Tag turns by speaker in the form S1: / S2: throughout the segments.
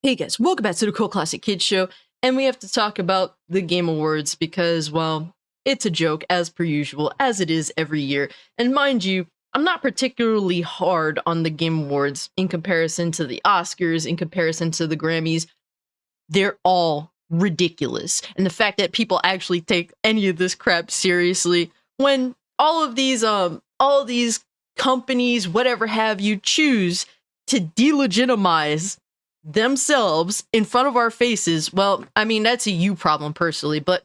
S1: Hey guys, welcome back to the Cool Classic Kids Show, and we have to talk about the Game Awards because, well, it's a joke as per usual, as it is every year. And mind you, I'm not particularly hard on the Game Awards in comparison to the Oscars, in comparison to the Grammys. They're all ridiculous. And the fact that people actually take any of this crap seriously when all of these companies, whatever have you, choose to delegitimize themselves in front of our faces. Well, I mean, that's a you problem personally, but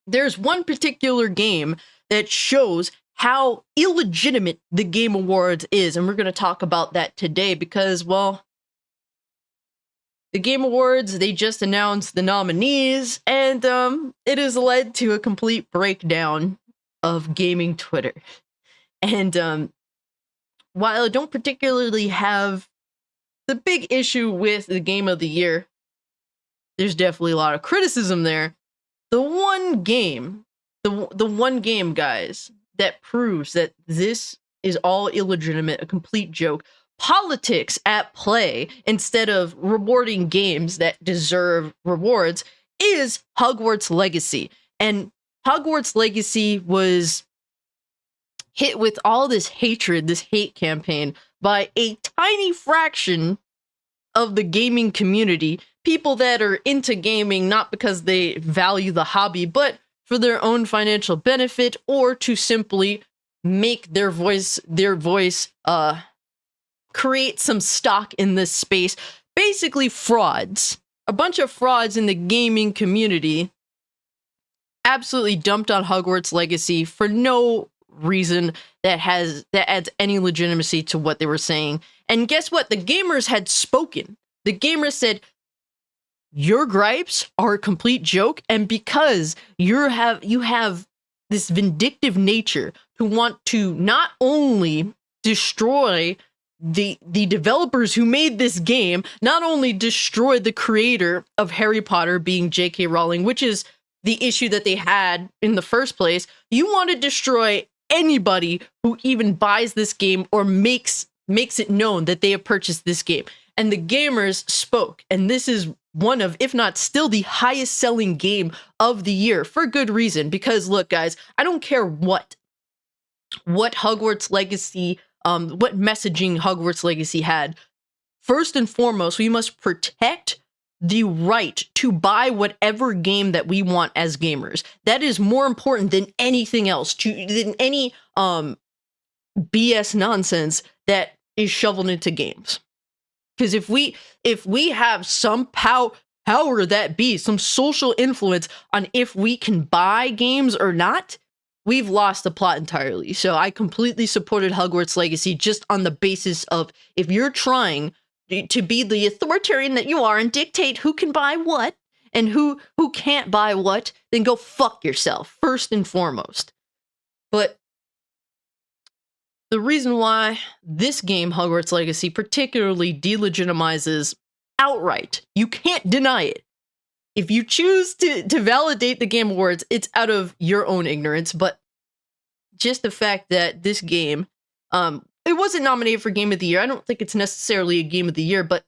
S1: there's one particular game that shows how illegitimate the Game Awards is, and we're going to talk about that today because, well, the Game Awards, they just announced the nominees, and it has led to a complete breakdown of gaming Twitter. And while I don't particularly have the big issue with the game of the year, there's definitely a lot of criticism there. The one game, guys, that proves that this is all illegitimate, a complete joke, politics at play instead of rewarding games that deserve rewards, is Hogwarts Legacy. And Hogwarts Legacy was hit with all this hatred, this hate campaign by a tiny fraction of the gaming community, people that are into gaming not because they value the hobby, but for their own financial benefit or to simply make their voice create some stock in this space. Basically frauds. A bunch of frauds in the gaming community absolutely dumped on Hogwarts Legacy for no reason that adds any legitimacy to what they were saying. And guess what? The gamers had spoken. The gamers said, your gripes are a complete joke, and because you have this vindictive nature to want to not only destroy the developers who made this game, not only destroy the creator of Harry Potter, being J.K. Rowling, which is the issue that they had in the first place, you want to destroy anybody who even buys this game or makes it known that they have purchased this game. And the gamers spoke, and this is one of, if not still, the highest selling game of the year for good reason. Because look, guys, I don't care what Hogwarts Legacy, what messaging Hogwarts Legacy had. First and foremost, we must protect the right to buy whatever game that we want as gamers. That is more important than anything else, than any BS nonsense that is shoveled into games. Because if we have some power that be, some social influence on if we can buy games or not, we've lost the plot entirely. So I completely supported Hogwarts Legacy just on the basis of, if you're trying to be the authoritarian that you are and dictate who can buy what and who can't buy what, then go fuck yourself, first and foremost. But the reason why this game, Hogwarts Legacy, particularly delegitimizes outright, you can't deny it. If you choose to validate the Game Awards, it's out of your own ignorance, but just the fact that this game, it wasn't nominated for Game of the Year. I don't think it's necessarily a Game of the Year, but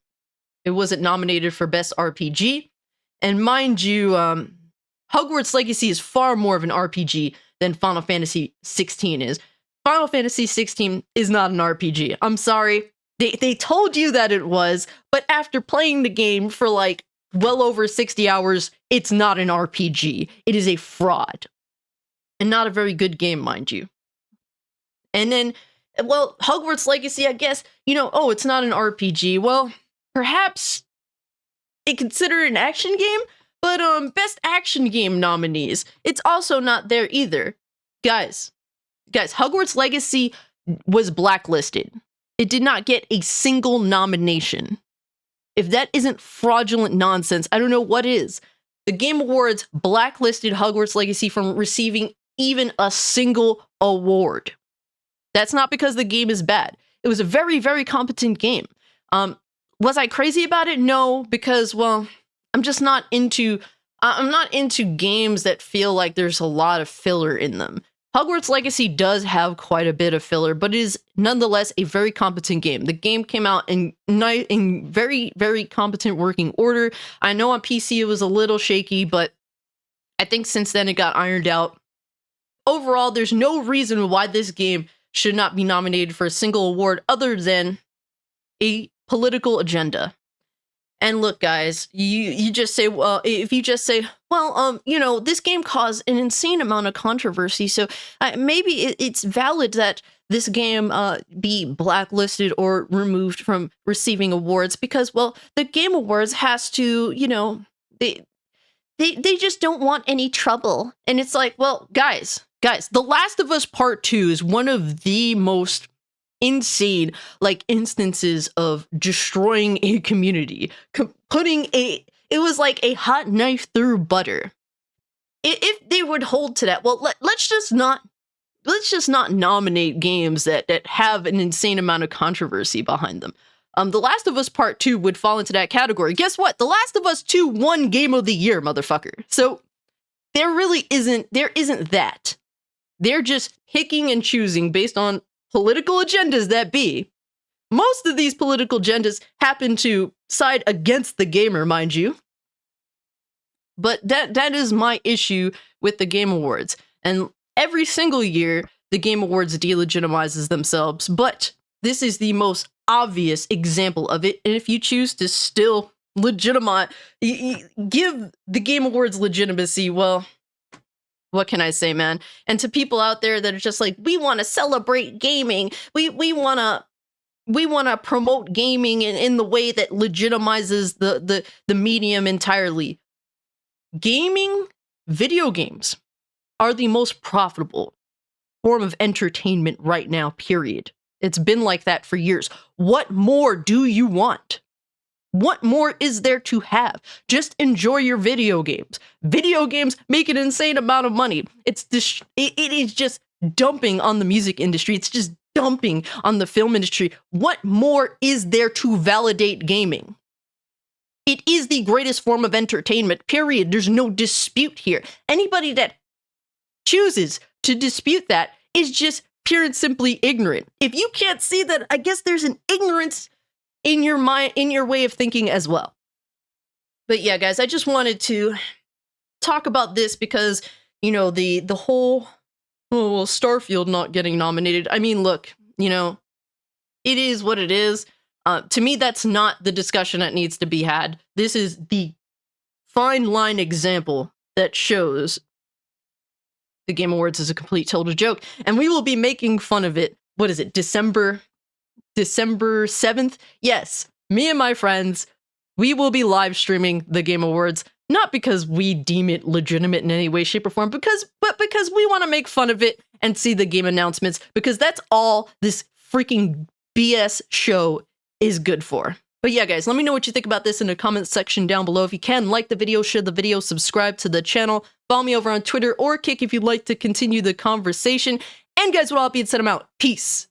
S1: it wasn't nominated for Best RPG. And mind you, Hogwarts Legacy is far more of an RPG than Final Fantasy 16 is. Final Fantasy 16 is not an RPG. I'm sorry. They told you that it was, but after playing the game for like well over 60 hours, it's not an RPG. It is a fraud. And not a very good game, mind you. And then, well, Hogwarts Legacy, I guess, it's not an RPG. Well, perhaps they consider it an action game, but Best Action Game nominees, it's also not there either. Guys, Hogwarts Legacy was blacklisted. It did not get a single nomination. If that isn't fraudulent nonsense, I don't know what is. The Game Awards blacklisted Hogwarts Legacy from receiving even a single award. That's not because the game is bad. It was a very, very competent game. Was I crazy about it? No, because, well, I'm not into games that feel like there's a lot of filler in them. Hogwarts Legacy does have quite a bit of filler, but it is nonetheless a very competent game. The game came out in very, very competent working order. I know on PC it was a little shaky, but I think since then it got ironed out. Overall, there's no reason why this game should not be nominated for a single award other than a political agenda. And look, guys, you just say, well, if you just say, well, you know, this game caused an insane amount of controversy, so maybe it's valid that this game be blacklisted or removed from receiving awards because, well, the Game Awards has to, you know, they just don't want any trouble. And it's like, well, guys, The Last of Us Part 2 is one of the most insane like instances of destroying a community, it was like a hot knife through butter. If they would hold to that, well, let's just not nominate games that have an insane amount of controversy behind them. The Last of Us Part 2 would fall into that category. Guess what? The Last of Us 2 won Game of the Year, motherfucker. So there isn't that. They're just picking and choosing based on political agendas that be. Most of these political agendas happen to side against the gamer, mind you. But that is my issue with the Game Awards. And every single year, the Game Awards delegitimizes themselves, but this is the most obvious example of it. And if you choose to still give the Game Awards legitimacy, well, what can I say, man? And to people out there that are just like, we want to celebrate gaming. We want to promote gaming in the way that legitimizes the medium entirely. Gaming, video games, are the most profitable form of entertainment right now, period. It's been like that for years. What more do you want? What more is there to have? Just enjoy your video games. Video games make an insane amount of money. It is just dumping on the music industry. It's just dumping on the film industry. What more is there to validate gaming? It is the greatest form of entertainment, period. There's no dispute here. Anybody that chooses to dispute that is just pure and simply ignorant. If you can't see that, I guess there's an ignorance in your mind, in your way of thinking as well. But yeah, guys, I just wanted to talk about this because, you know, the whole Starfield not getting nominated. I mean, look, you know, it is what it is. To me, that's not the discussion that needs to be had. This is the fine line example that shows the Game Awards is a complete total joke, and we will be making fun of it. What is it, December 7th? Yes, me and my friends, we will be live streaming the Game Awards, not because we deem it legitimate in any way, shape, or form, but because we want to make fun of it and see the game announcements, because that's all this freaking BS show is good for. But yeah, guys, let me know what you think about this in the comments section down below. If you can, like the video, share the video, subscribe to the channel, follow me over on Twitter or Kick if you'd like to continue the conversation. And guys, with all that being said, I'm out. Peace.